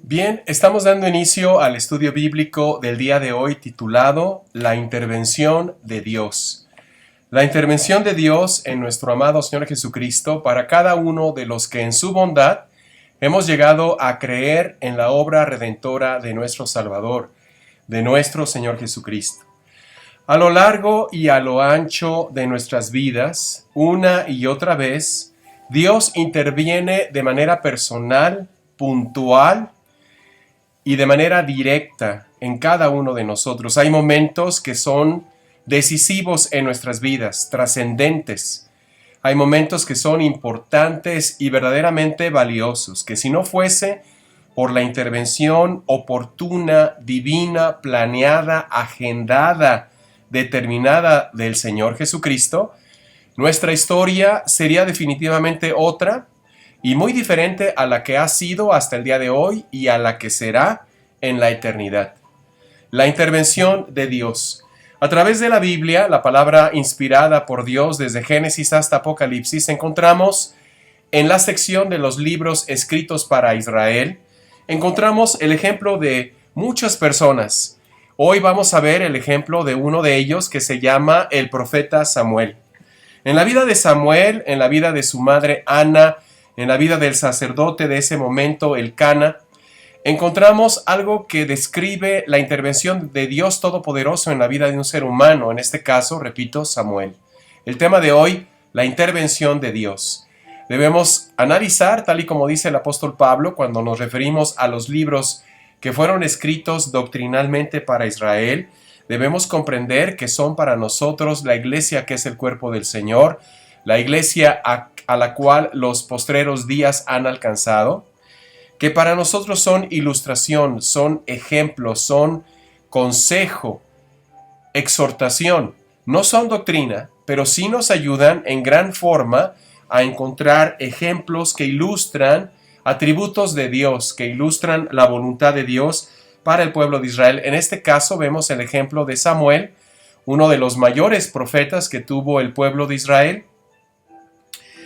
Bien, estamos dando inicio al estudio bíblico del día de hoy titulado La intervención de Dios. La intervención de Dios en nuestro amado Señor Jesucristo para cada uno de los que en su bondad hemos llegado a creer en la obra redentora de nuestro Salvador, de nuestro Señor Jesucristo. A lo largo y a lo ancho de nuestras vidas, una y otra vez, Dios interviene de manera personal, puntual y de manera directa en cada uno de nosotros. Hay momentos que son decisivos en nuestras vidas, trascendentes. Hay momentos que son importantes y verdaderamente valiosos, que si no fuese por la intervención oportuna, divina, planeada, agendada, determinada del Señor Jesucristo, nuestra historia sería definitivamente otra y muy diferente a la que ha sido hasta el día de hoy y a la que será en la eternidad. La intervención de Dios. A través de la Biblia, la palabra inspirada por Dios desde Génesis hasta Apocalipsis, encontramos en la sección de los libros escritos para Israel, encontramos el ejemplo de muchas personas. Hoy vamos a ver el ejemplo de uno de ellos que se llama el profeta Samuel. En la vida de Samuel, en la vida de su madre Ana, en la vida del sacerdote de ese momento, Elcana, encontramos algo que describe la intervención de Dios Todopoderoso en la vida de un ser humano, en este caso, repito, Samuel. El tema de hoy, la intervención de Dios. Debemos analizar, tal y como dice el apóstol Pablo, cuando nos referimos a los libros que fueron escritos doctrinalmente para Israel, debemos comprender que son para nosotros la iglesia que es el cuerpo del Señor, la iglesia a la cual los postreros días han alcanzado, que para nosotros son ilustración, son ejemplos, son consejo, exhortación. No son doctrina, pero sí nos ayudan en gran forma a encontrar ejemplos que ilustran atributos de Dios, que ilustran la voluntad de Dios para el pueblo de Israel. En este caso vemos el ejemplo de Samuel, uno de los mayores profetas que tuvo el pueblo de Israel.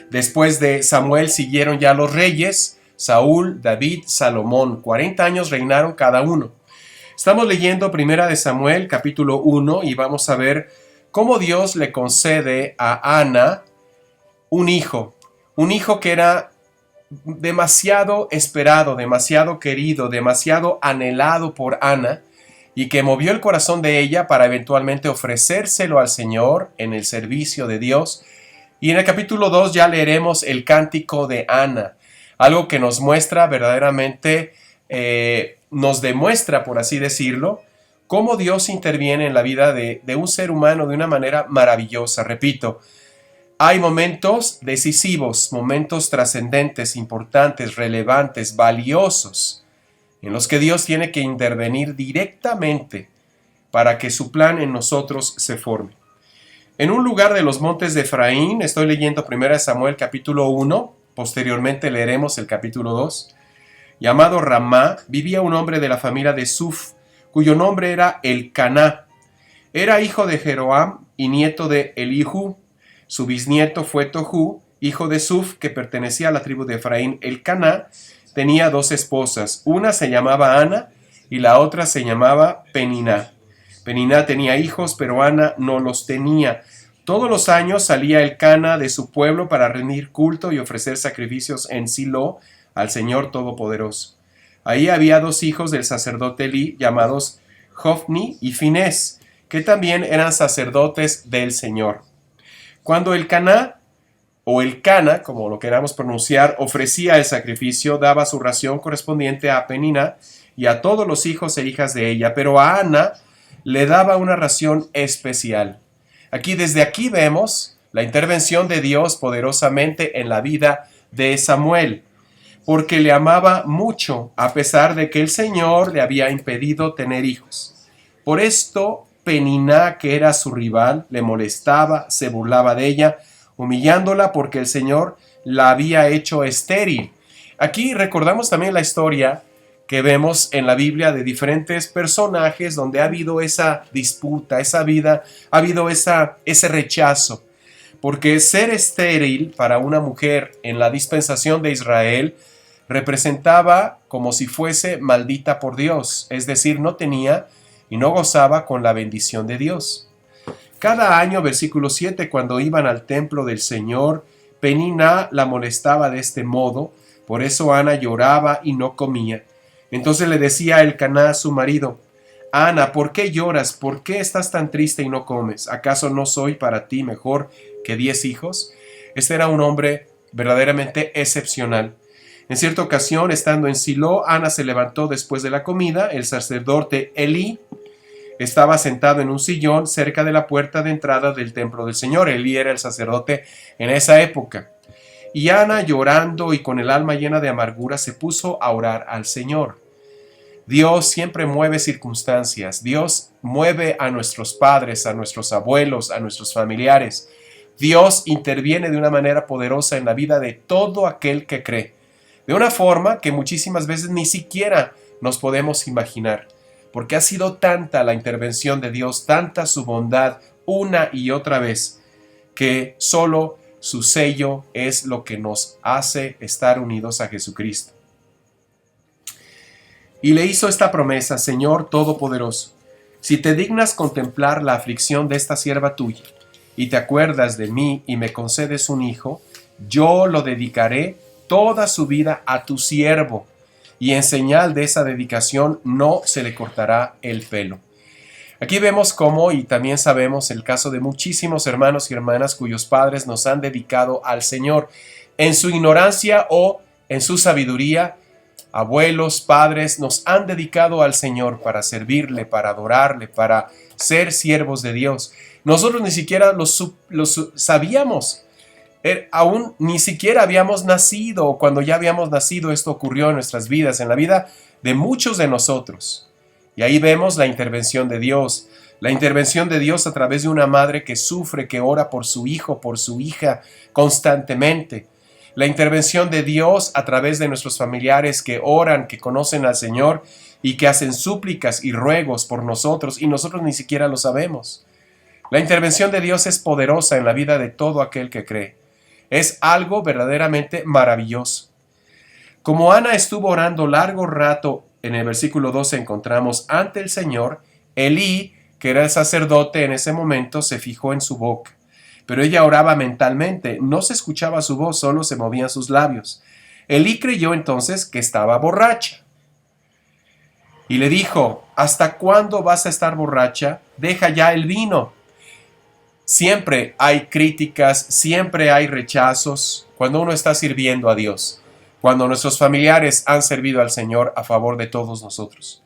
Después de Samuel siguieron ya los reyes, Saúl, David, Salomón. 40 años reinaron cada uno. Estamos leyendo Primera de Samuel, capítulo 1, y vamos a ver cómo Dios le concede a Ana un hijo que era demasiado esperado, demasiado querido, demasiado anhelado por Ana, y que movió el corazón de ella para eventualmente ofrecérselo al Señor en el servicio de Dios. Y en el capítulo 2 ya leeremos el cántico de Ana, algo que nos muestra verdaderamente, nos demuestra, por así decirlo, cómo Dios interviene en la vida de un ser humano de una manera maravillosa. Repito, hay momentos decisivos, momentos trascendentes, importantes, relevantes, valiosos, en los que Dios tiene que intervenir directamente para que su plan en nosotros se forme. En un lugar de los montes de Efraín, estoy leyendo 1 Samuel capítulo 1, posteriormente leeremos el capítulo 2, llamado Ramá, vivía un hombre de la familia de Suf, cuyo nombre era Elcaná. Era hijo de Jeroam y nieto de Elihu. Su bisnieto fue Tohu, hijo de Suf, que pertenecía a la tribu de Efraín. Elcaná tenía dos esposas, una se llamaba Ana y la otra se llamaba Peniná. Peniná tenía hijos, pero Ana no los tenía. Todos los años salía Elcana de su pueblo para rendir culto y ofrecer sacrificios en Silo al Señor Todopoderoso. Ahí había dos hijos del sacerdote Elí, llamados Hofni y Finés, que también eran sacerdotes del Señor. Cuando Elcana, o Elcana, como lo queramos pronunciar, ofrecía el sacrificio, daba su ración correspondiente a Peniná y a todos los hijos e hijas de ella, pero a Ana le daba una ración especial. Desde aquí vemos la intervención de Dios poderosamente en la vida de Samuel, porque le amaba mucho a pesar de que el Señor le había impedido tener hijos. Por esto, Peniná, que era su rival, le molestaba, se burlaba de ella, humillándola porque el Señor la había hecho estéril. Aquí recordamos también la historia que vemos en la Biblia de diferentes personajes donde ha habido esa disputa, ha habido ese rechazo. Porque ser estéril para una mujer en la dispensación de Israel representaba como si fuese maldita por Dios, es decir, no tenía y no gozaba con la bendición de Dios. Cada año, versículo 7, cuando iban al templo del Señor, Penina la molestaba de este modo, por eso Ana lloraba y no comía. Entonces le decía a Elcaná a su marido: Ana, ¿por qué lloras? ¿Por qué estás tan triste y no comes? ¿Acaso no soy para ti mejor que 10 hijos? Este era un hombre verdaderamente excepcional. En cierta ocasión, estando en Silo, Ana se levantó después de la comida. El sacerdote Elí estaba sentado en un sillón cerca de la puerta de entrada del templo del Señor. Elí era el sacerdote en esa época. Y Ana, llorando y con el alma llena de amargura, se puso a orar al Señor. Dios siempre mueve circunstancias. Dios mueve a nuestros padres, a nuestros abuelos, a nuestros familiares. Dios interviene de una manera poderosa en la vida de todo aquel que cree, de una forma que muchísimas veces ni siquiera nos podemos imaginar, porque ha sido tanta la intervención de Dios, tanta su bondad una y otra vez, que solo su sello es lo que nos hace estar unidos a Jesucristo. Y le hizo esta promesa: Señor Todopoderoso, si te dignas contemplar la aflicción de esta sierva tuya, y te acuerdas de mí y me concedes un hijo, yo lo dedicaré toda su vida a tu siervo, y en señal de esa dedicación no se le cortará el pelo. Aquí vemos cómo, y también sabemos el caso de muchísimos hermanos y hermanas cuyos padres nos han dedicado al Señor en su ignorancia o en su sabiduría. Abuelos, padres nos han dedicado al Señor para servirle, para adorarle, para ser siervos de Dios. Nosotros ni siquiera los sabíamos. Aún ni siquiera habíamos nacido. Cuando ya habíamos nacido, esto ocurrió en nuestras vidas, en la vida de muchos de nosotros. Y ahí vemos la intervención de Dios. La intervención de Dios a través de una madre que sufre, que ora por su hijo, por su hija constantemente. La intervención de Dios a través de nuestros familiares que oran, que conocen al Señor y que hacen súplicas y ruegos por nosotros y nosotros ni siquiera lo sabemos. La intervención de Dios es poderosa en la vida de todo aquel que cree. Es algo verdaderamente maravilloso. Como Ana estuvo orando largo rato, en el versículo 12 encontramos ante el Señor, Elí, que era el sacerdote en ese momento, se fijó en su boca. Pero ella oraba mentalmente, no se escuchaba su voz, solo se movían sus labios. Elí creyó entonces que estaba borracha. Y le dijo: ¿hasta cuándo vas a estar borracha? Deja ya el vino. Siempre hay críticas, siempre hay rechazos cuando uno está sirviendo a Dios, cuando nuestros familiares han servido al Señor a favor de todos nosotros.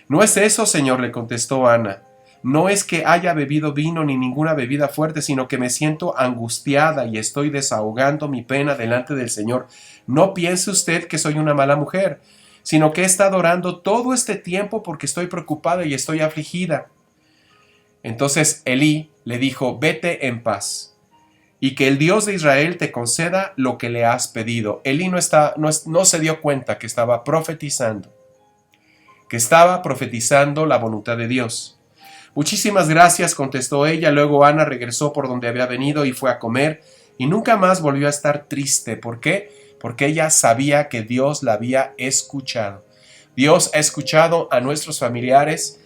No es eso, Señor, le contestó Ana. No es que haya bebido vino ni ninguna bebida fuerte, sino que me siento angustiada y estoy desahogando mi pena delante del Señor. No piense usted que soy una mala mujer, sino que he estado orando todo este tiempo porque estoy preocupada y estoy afligida. Entonces Elí le dijo: vete en paz, y que el Dios de Israel te conceda lo que le has pedido. Elí no se dio cuenta que estaba profetizando la voluntad de Dios. Muchísimas gracias, contestó ella. Luego Ana regresó por donde había venido y fue a comer, y nunca más volvió a estar triste. ¿Por qué? Porque ella sabía que Dios la había escuchado. Dios ha escuchado a nuestros familiares.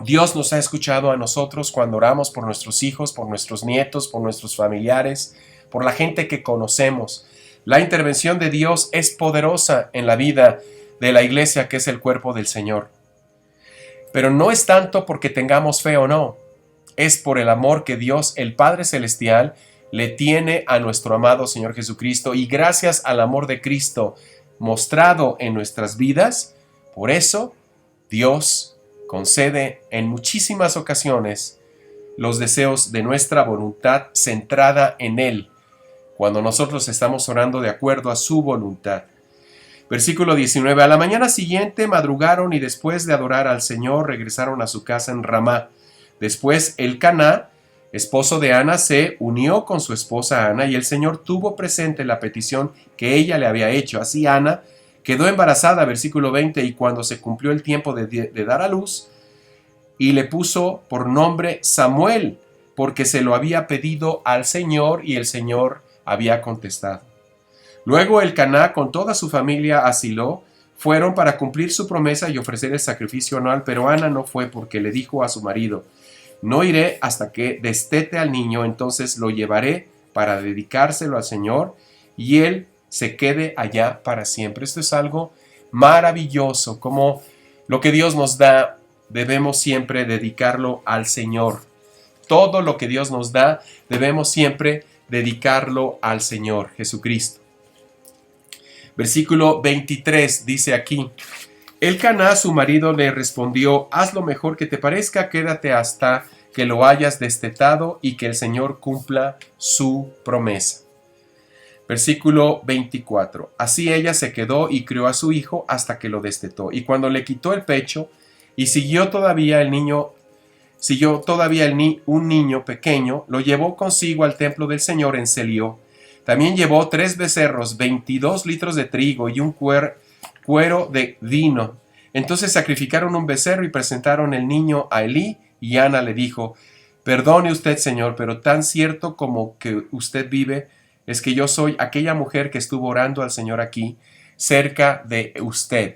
Dios nos ha escuchado a nosotros cuando oramos por nuestros hijos, por nuestros nietos, por nuestros familiares, por la gente que conocemos. La intervención de Dios es poderosa en la vida de la iglesia, que es el cuerpo del Señor. Pero no es tanto porque tengamos fe o no, es por el amor que Dios, el Padre Celestial, le tiene a nuestro amado Señor Jesucristo, y gracias al amor de Cristo mostrado en nuestras vidas, por eso Dios concede en muchísimas ocasiones los deseos de nuestra voluntad centrada en Él, cuando nosotros estamos orando de acuerdo a su voluntad. Versículo 19. A la mañana siguiente madrugaron y después de adorar al Señor regresaron a su casa en Ramá. Después Elcaná, esposo de Ana, se unió con su esposa Ana, y el Señor tuvo presente la petición que ella le había hecho. Así Ana quedó embarazada, versículo 20, y cuando se cumplió el tiempo de dar a luz, y le puso por nombre Samuel, porque se lo había pedido al Señor y el Señor había contestado. Luego Elcaná con toda su familia a Silo fueron para cumplir su promesa y ofrecer el sacrificio anual, pero Ana no fue porque le dijo a su marido: no iré hasta que destete al niño, entonces lo llevaré para dedicárselo al Señor y él se quede allá para siempre. Esto es algo maravilloso, como lo que Dios nos da debemos siempre dedicarlo al Señor. Todo lo que Dios nos da debemos siempre dedicarlo al Señor Jesucristo. Versículo 23 dice aquí: Elcaná, su marido, le respondió: haz lo mejor que te parezca, quédate hasta que lo hayas destetado y que el Señor cumpla su promesa. Versículo 24. Así ella se quedó y crió a su hijo hasta que lo destetó. Y cuando le quitó el pecho y siguió todavía un niño pequeño, lo llevó consigo al templo del Señor en Selió. También llevó 3 becerros, 22 litros de trigo y un cuero de vino. Entonces sacrificaron un becerro y presentaron el niño a Elí, y Ana le dijo: perdone usted, Señor, pero tan cierto como que usted vive, es que yo soy aquella mujer que estuvo orando al Señor aquí, cerca de usted.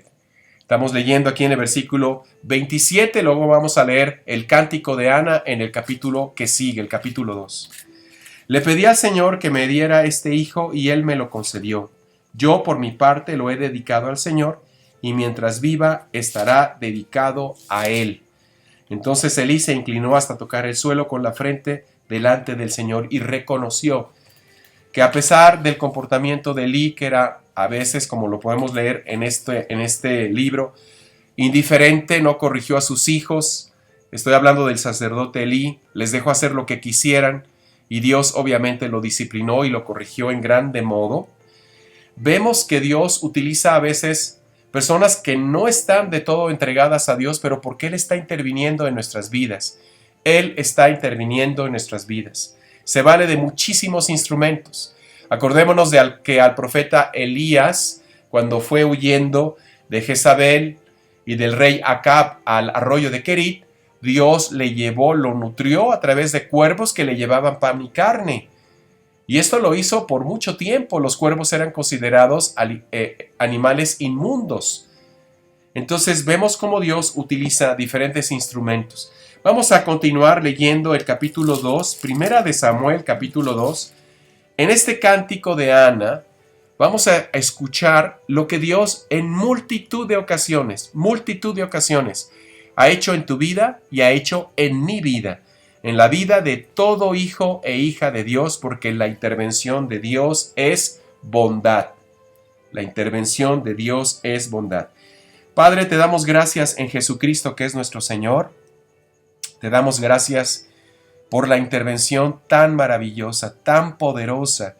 Estamos leyendo aquí en el versículo 27, luego vamos a leer el cántico de Ana en el capítulo que sigue, el capítulo 2. Le pedí al Señor que me diera este hijo y él me lo concedió. Yo por mi parte lo he dedicado al Señor y mientras viva estará dedicado a él. Entonces Elí se inclinó hasta tocar el suelo con la frente delante del Señor y reconoció que a pesar del comportamiento de Elí, que era a veces, como lo podemos leer en este libro, indiferente, no corrigió a sus hijos. Estoy hablando del sacerdote Elí, les dejó hacer lo que quisieran y Dios obviamente lo disciplinó y lo corrigió en grande modo. Vemos que Dios utiliza a veces personas que no están de todo entregadas a Dios, pero porque Él está interviniendo en nuestras vidas. Él está interviniendo en nuestras vidas. Se vale de muchísimos instrumentos. Acordémonos de que al profeta Elías, cuando fue huyendo de Jezabel y del rey Acab al arroyo de Querit, Dios le llevó, lo nutrió a través de cuervos que le llevaban pan y carne. Y esto lo hizo por mucho tiempo. Los cuervos eran considerados animales inmundos. Entonces vemos cómo Dios utiliza diferentes instrumentos. Vamos a continuar leyendo el capítulo 2, primera de Samuel, capítulo 2. En este cántico de Ana, vamos a escuchar lo que Dios en multitud de ocasiones, ha hecho en tu vida y ha hecho en mi vida, en la vida de todo hijo e hija de Dios, porque la intervención de Dios es bondad. La intervención de Dios es bondad. Padre, te damos gracias en Jesucristo, que es nuestro Señor. Te damos gracias por la intervención tan maravillosa, tan poderosa,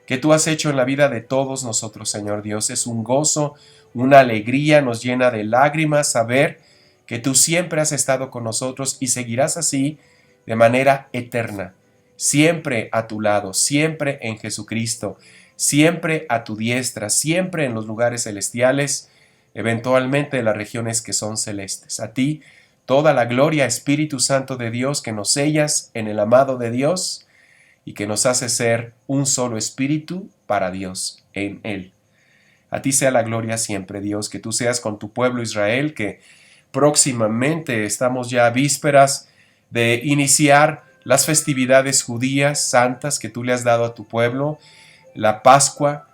que tú has hecho en la vida de todos nosotros, Señor Dios. Es un gozo, una alegría, nos llena de lágrimas saber que tú siempre has estado con nosotros y seguirás así de manera eterna, siempre a tu lado, siempre en Jesucristo, siempre a tu diestra, siempre en los lugares celestiales, eventualmente en las regiones que son celestes. A ti toda la gloria, Espíritu Santo de Dios, que nos sellas en el amado de Dios y que nos hace ser un solo espíritu para Dios en Él. A ti sea la gloria siempre, Dios, que tú seas con tu pueblo Israel, que próximamente estamos ya a vísperas de iniciar las festividades judías santas que tú le has dado a tu pueblo, la Pascua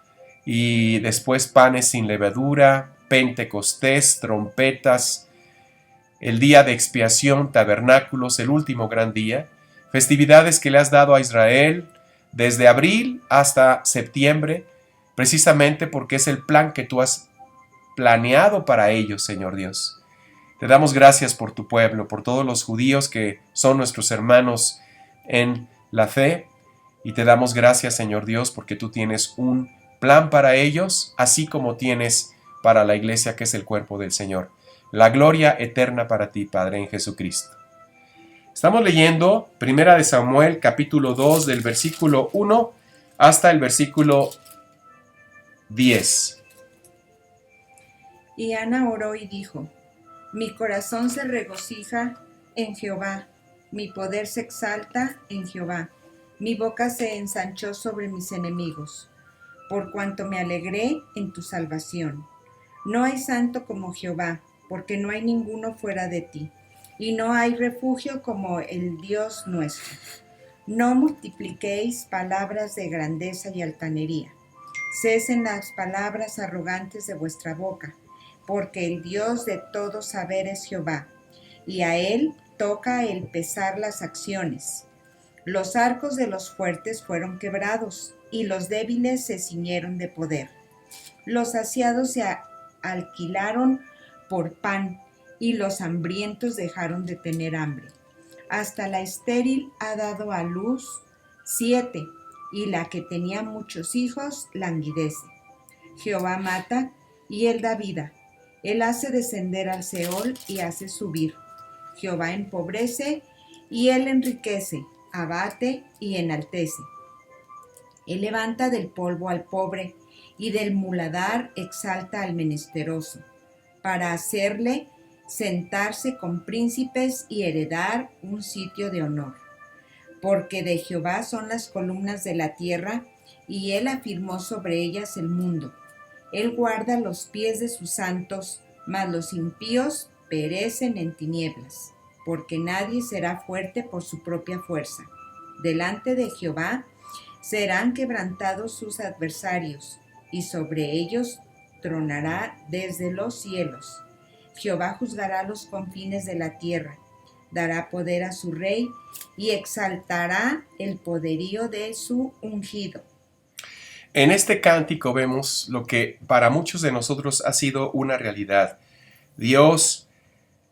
y después panes sin levadura, Pentecostés, trompetas, el día de expiación, tabernáculos, el último gran día, festividades que le has dado a Israel desde abril hasta septiembre, precisamente porque es el plan que tú has planeado para ellos, Señor Dios. Te damos gracias por tu pueblo, por todos los judíos que son nuestros hermanos en la fe, y te damos gracias, Señor Dios, porque tú tienes un plan para ellos, así como tienes para la iglesia que es el cuerpo del Señor. La gloria eterna para ti, Padre, en Jesucristo. Estamos leyendo Primera de Samuel, capítulo 2, del versículo 1 hasta el versículo 10. Y Ana oró y dijo: mi corazón se regocija en Jehová, mi poder se exalta en Jehová, mi boca se ensanchó sobre mis enemigos. por cuanto me alegré en tu salvación. No hay santo como Jehová, porque no hay ninguno fuera de ti, y no hay refugio como el Dios nuestro. No multipliquéis palabras de grandeza y altanería. Cesen las palabras arrogantes de vuestra boca, porque el Dios de todo saber es Jehová, y a él toca el pesar las acciones. Los arcos de los fuertes fueron quebrados, y los débiles se ciñeron de poder. Los saciados se alquilaron por pan, y los hambrientos dejaron de tener hambre. Hasta la estéril ha dado a luz 7, y la que tenía muchos hijos languidece. Jehová mata, y él da vida. Él hace descender al Seol y hace subir. Jehová empobrece, y él enriquece, abate y enaltece. Él levanta del polvo al pobre, y del muladar exalta al menesteroso, para hacerle sentarse con príncipes y heredar un sitio de honor. Porque de Jehová son las columnas de la tierra, y él afirmó sobre ellas el mundo. Él guarda los pies de sus santos, mas los impíos perecen en tinieblas, porque nadie será fuerte por su propia fuerza. Delante de Jehová serán quebrantados sus adversarios, y sobre ellos tronará desde los cielos. Jehová juzgará los confines de la tierra, dará poder a su rey y exaltará el poderío de su ungido. En este cántico vemos lo que para muchos de nosotros ha sido una realidad. Dios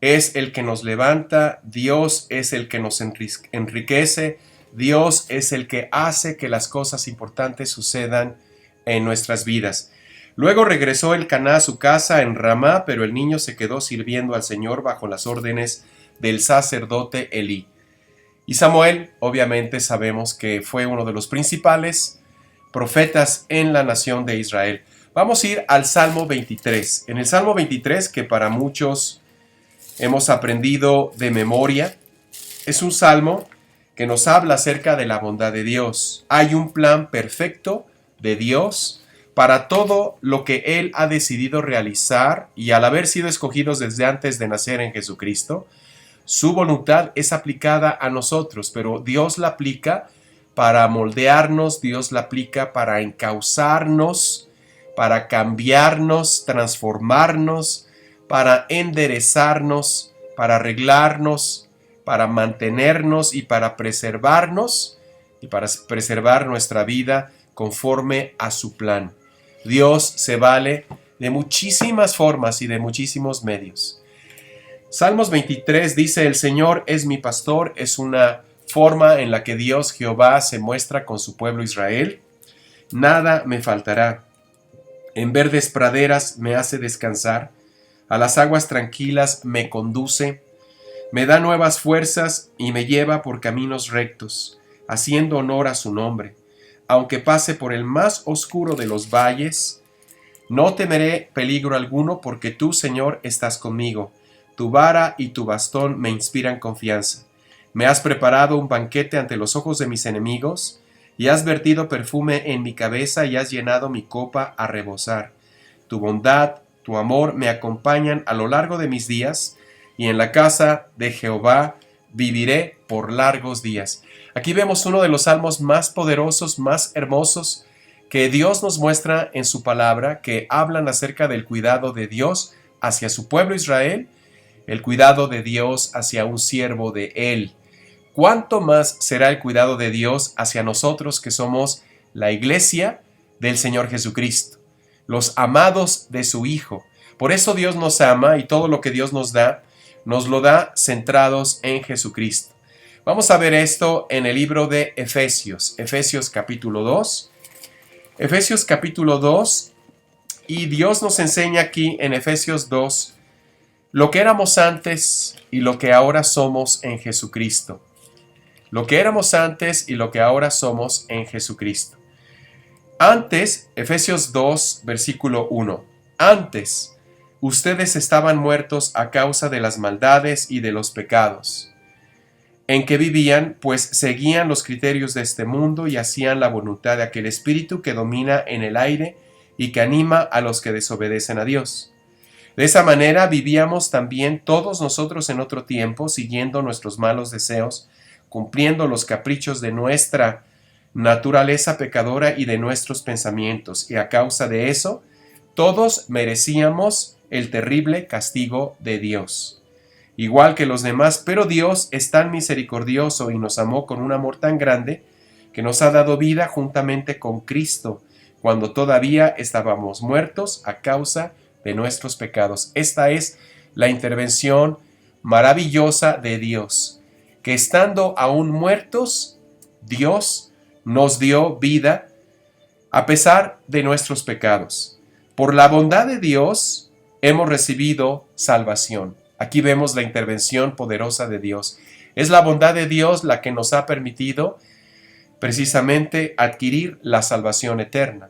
es el que nos levanta, Dios es el que nos enriquece, Dios es el que hace que las cosas importantes sucedan en nuestras vidas. Luego regresó Elcaná a su casa en Ramá, pero el niño se quedó sirviendo al Señor bajo las órdenes del sacerdote Elí. Y Samuel, obviamente sabemos que fue uno de los principales profetas en la nación de Israel. Vamos a ir al Salmo 23. En el Salmo 23, que para muchos hemos aprendido de memoria, es un salmo que nos habla acerca de la bondad de Dios. Hay un plan perfecto de Dios para todo lo que Él ha decidido realizar, y al haber sido escogidos desde antes de nacer en Jesucristo, su voluntad es aplicada a nosotros, pero Dios la aplica para moldearnos, Dios la aplica para encauzarnos, para cambiarnos, transformarnos, para enderezarnos, para arreglarnos, para mantenernos y para preservarnos y para preservar nuestra vida conforme a su plan. Dios se vale de muchísimas formas y de muchísimos medios. Salmos 23 dice: el Señor es mi pastor. Es una forma en la que Dios Jehová se muestra con su pueblo Israel. Nada me faltará. En verdes praderas me hace descansar. A las aguas tranquilas me conduce. Me da nuevas fuerzas y me lleva por caminos rectos, haciendo honor a su nombre. Aunque pase por el más oscuro de los valles, no temeré peligro alguno, porque tú, Señor, estás conmigo. Tu vara y tu bastón me inspiran confianza. Me has preparado un banquete ante los ojos de mis enemigos, y has vertido perfume en mi cabeza y has llenado mi copa a rebosar. Tu bondad, tu amor me acompañan a lo largo de mis días, y en la casa de Jehová viviré por largos días. Aquí vemos uno de los salmos más poderosos, más hermosos, que Dios nos muestra en su palabra, que hablan acerca del cuidado de Dios hacia su pueblo Israel, el cuidado de Dios hacia un siervo de Él. ¿Cuánto más será el cuidado de Dios hacia nosotros, que somos la iglesia del Señor Jesucristo, los amados de su Hijo? Por eso Dios nos ama, y todo lo que Dios nos lo da centrados en Jesucristo. Vamos a ver esto en el libro de Efesios, Efesios capítulo 2. Efesios capítulo 2, y Dios nos enseña aquí en Efesios 2 lo que éramos antes y lo que ahora somos en Jesucristo. Lo que éramos antes y lo que ahora somos en Jesucristo. Antes, Efesios 2, versículo 1. Antes, ustedes estaban muertos a causa de las maldades y de los pecados en que vivían, pues seguían los criterios de este mundo y hacían la voluntad de aquel espíritu que domina en el aire y que anima a los que desobedecen a Dios. De esa manera vivíamos también todos nosotros en otro tiempo, siguiendo nuestros malos deseos, cumpliendo los caprichos de nuestra naturaleza pecadora y de nuestros pensamientos, y a causa de eso, todos merecíamos el terrible castigo de Dios, igual que los demás, pero Dios es tan misericordioso y nos amó con un amor tan grande que nos ha dado vida juntamente con Cristo, cuando todavía estábamos muertos a causa de nuestros pecados. Esta es la intervención maravillosa de Dios, que estando aún muertos, Dios nos dio vida a pesar de nuestros pecados. Por la bondad de Dios hemos recibido salvación. Aquí vemos la intervención poderosa de Dios. Es la bondad de Dios la que nos ha permitido precisamente adquirir la salvación eterna.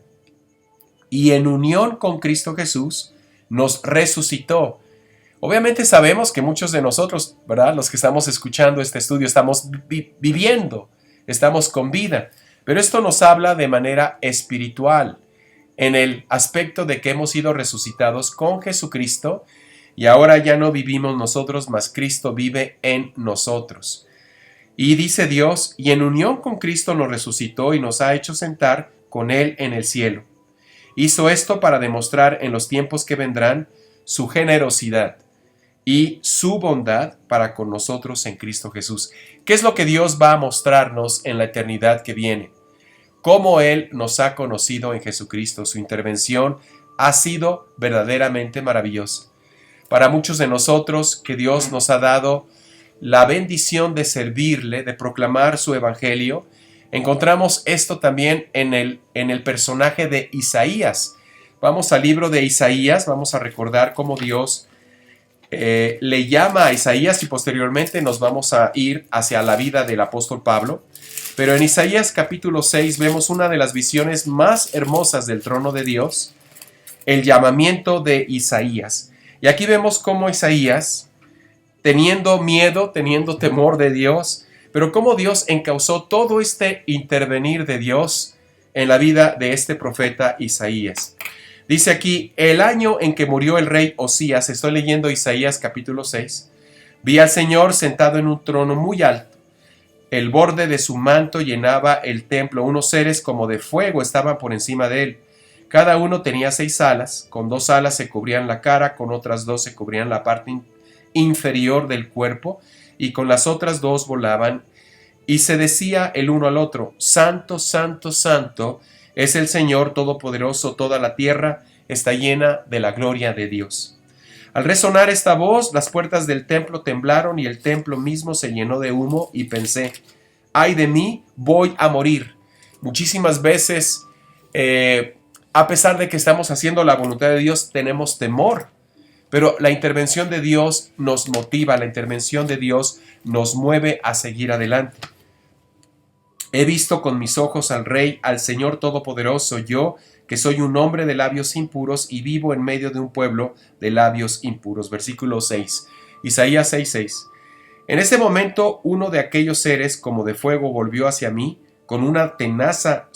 Y en unión con Cristo Jesús nos resucitó. Obviamente sabemos que muchos de nosotros, ¿verdad?, los que estamos escuchando este estudio, estamos viviendo, estamos con vida. Pero esto nos habla de manera espiritual, en el aspecto de que hemos sido resucitados con Jesucristo y ahora ya no vivimos nosotros, mas Cristo vive en nosotros. Y dice Dios, y en unión con Cristo nos resucitó y nos ha hecho sentar con Él en el cielo. Hizo esto para demostrar en los tiempos que vendrán su generosidad y su bondad para con nosotros en Cristo Jesús. ¿Qué es lo que Dios va a mostrarnos en la eternidad que viene? Cómo Él nos ha conocido en Jesucristo. Su intervención ha sido verdaderamente maravillosa. Para muchos de nosotros que Dios nos ha dado la bendición de servirle, de proclamar su evangelio, encontramos esto también en el personaje de Isaías. Vamos al libro de Isaías, vamos a recordar cómo Dios le llama a Isaías y posteriormente nos vamos a ir hacia la vida del apóstol Pablo. Pero en Isaías capítulo 6 vemos una de las visiones más hermosas del trono de Dios, el llamamiento de Isaías. Y aquí vemos cómo Isaías, teniendo miedo, teniendo temor de Dios, pero cómo Dios encauzó todo este intervenir de Dios en la vida de este profeta Isaías. Dice aquí, el año en que murió el rey Osías, estoy leyendo Isaías capítulo 6, vi al Señor sentado en un trono muy alto. El borde de su manto llenaba el templo. Unos seres como de fuego estaban por encima de él. Cada uno tenía 6 alas. Con 2 alas se cubrían la cara, con otras 2 se cubrían la parte inferior del cuerpo, y con las otras 2 volaban. Y se decía el uno al otro, Santo, Santo, Santo, es el Señor Todopoderoso, toda la tierra está llena de la gloria de Dios. Al resonar esta voz, las puertas del templo temblaron y el templo mismo se llenó de humo y pensé, ay de mí, voy a morir. Muchísimas veces, a pesar de que estamos haciendo la voluntad de Dios, tenemos temor, pero la intervención de Dios nos motiva, la intervención de Dios nos mueve a seguir adelante. He visto con mis ojos al Rey, al Señor Todopoderoso, yo, que soy un hombre de labios impuros y vivo en medio de un pueblo de labios impuros. Versículo 6, Isaías 6:6. En ese momento, uno de aquellos seres como de fuego volvió hacia mí, con una tenaza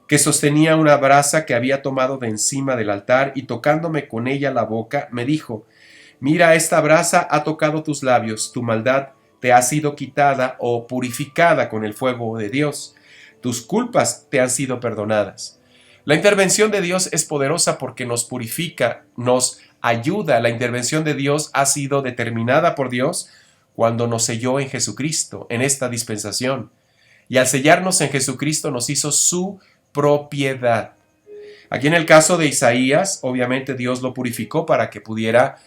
que sostenía una brasa que había tomado de encima del altar, y tocándome con ella la boca, me dijo, mira, esta brasa ha tocado tus labios, tu maldad te ha sido quitada o purificada con el fuego de Dios. Tus culpas te han sido perdonadas. La intervención de Dios es poderosa porque nos purifica, nos ayuda. La intervención de Dios ha sido determinada por Dios cuando nos selló en Jesucristo, en esta dispensación. Y al sellarnos en Jesucristo nos hizo su propiedad. Aquí en el caso de Isaías, obviamente Dios lo purificó para que pudiera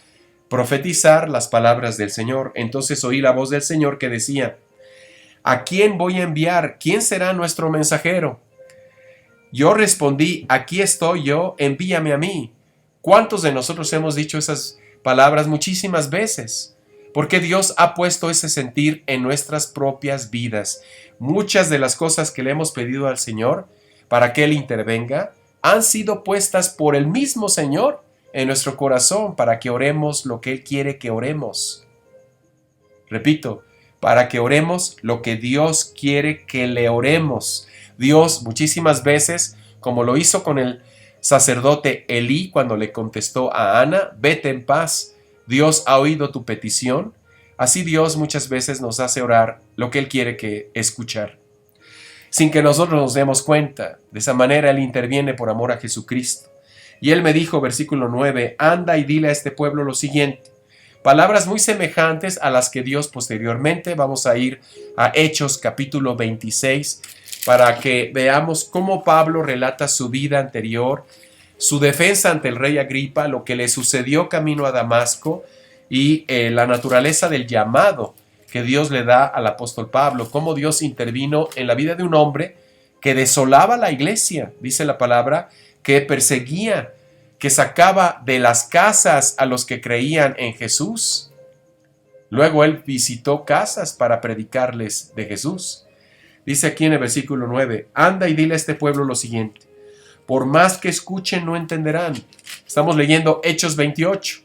profetizar las palabras del Señor. Entonces oí la voz del Señor que decía, ¿a quién voy a enviar? ¿Quién será nuestro mensajero? Yo respondí, aquí estoy yo, envíame a mí. ¿Cuántos de nosotros hemos dicho esas palabras muchísimas veces? Porque Dios ha puesto ese sentir en nuestras propias vidas. Muchas de las cosas que le hemos pedido al Señor para que Él intervenga han sido puestas por el mismo Señor en nuestro corazón para que oremos lo que Él quiere que oremos. Repito, para que oremos lo que Dios quiere que le oremos. Dios muchísimas veces, como lo hizo con el sacerdote Elí cuando le contestó a Ana, vete en paz, Dios ha oído tu petición. Así Dios muchas veces nos hace orar lo que Él quiere que escuchar, sin que nosotros nos demos cuenta. De esa manera Él interviene por amor a Jesucristo. Y Él me dijo, versículo 9, anda y dile a este pueblo lo siguiente. Palabras muy semejantes a las que Dios posteriormente, vamos a ir a Hechos capítulo 26, para que veamos cómo Pablo relata su vida anterior, su defensa ante el rey Agripa, lo que le sucedió camino a Damasco y la naturaleza del llamado que Dios le da al apóstol Pablo, cómo Dios intervino en la vida de un hombre que desolaba la iglesia, dice la palabra, que perseguía, que sacaba de las casas a los que creían en Jesús. Luego él visitó casas para predicarles de Jesús. Dice aquí en el versículo 9, anda y dile a este pueblo lo siguiente, por más que escuchen no entenderán. Estamos leyendo Hechos 28.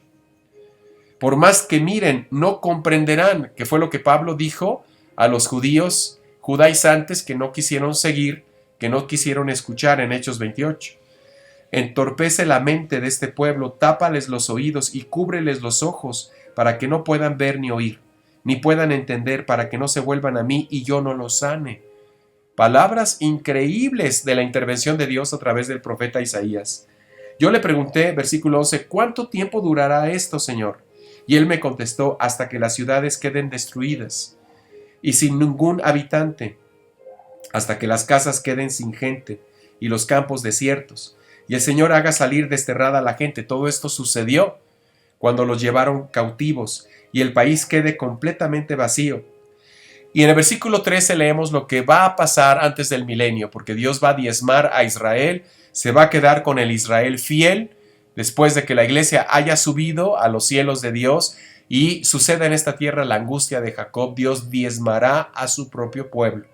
Por más que miren no comprenderán, que fue lo que Pablo dijo a los judíos judaizantes que no quisieron seguir, que no quisieron escuchar en Hechos 28. Entorpece la mente de este pueblo, tápales los oídos y cúbreles los ojos, para que no puedan ver ni oír, ni puedan entender, para que no se vuelvan a mí y yo no los sane. Palabras increíbles de la intervención de Dios a través del profeta Isaías. Yo le pregunté, versículo 11, ¿cuánto tiempo durará esto, Señor? Y él me contestó, hasta que las ciudades queden destruidas y sin ningún habitante, hasta que las casas queden sin gente y los campos desiertos, y el Señor haga salir desterrada a la gente. Todo esto sucedió cuando los llevaron cautivos y el país quede completamente vacío. Y en el versículo 13 leemos lo que va a pasar antes del milenio, porque Dios va a diezmar a Israel, se va a quedar con el Israel fiel, después de que la iglesia haya subido a los cielos de Dios y suceda en esta tierra la angustia de Jacob. Dios diezmará a su propio pueblo.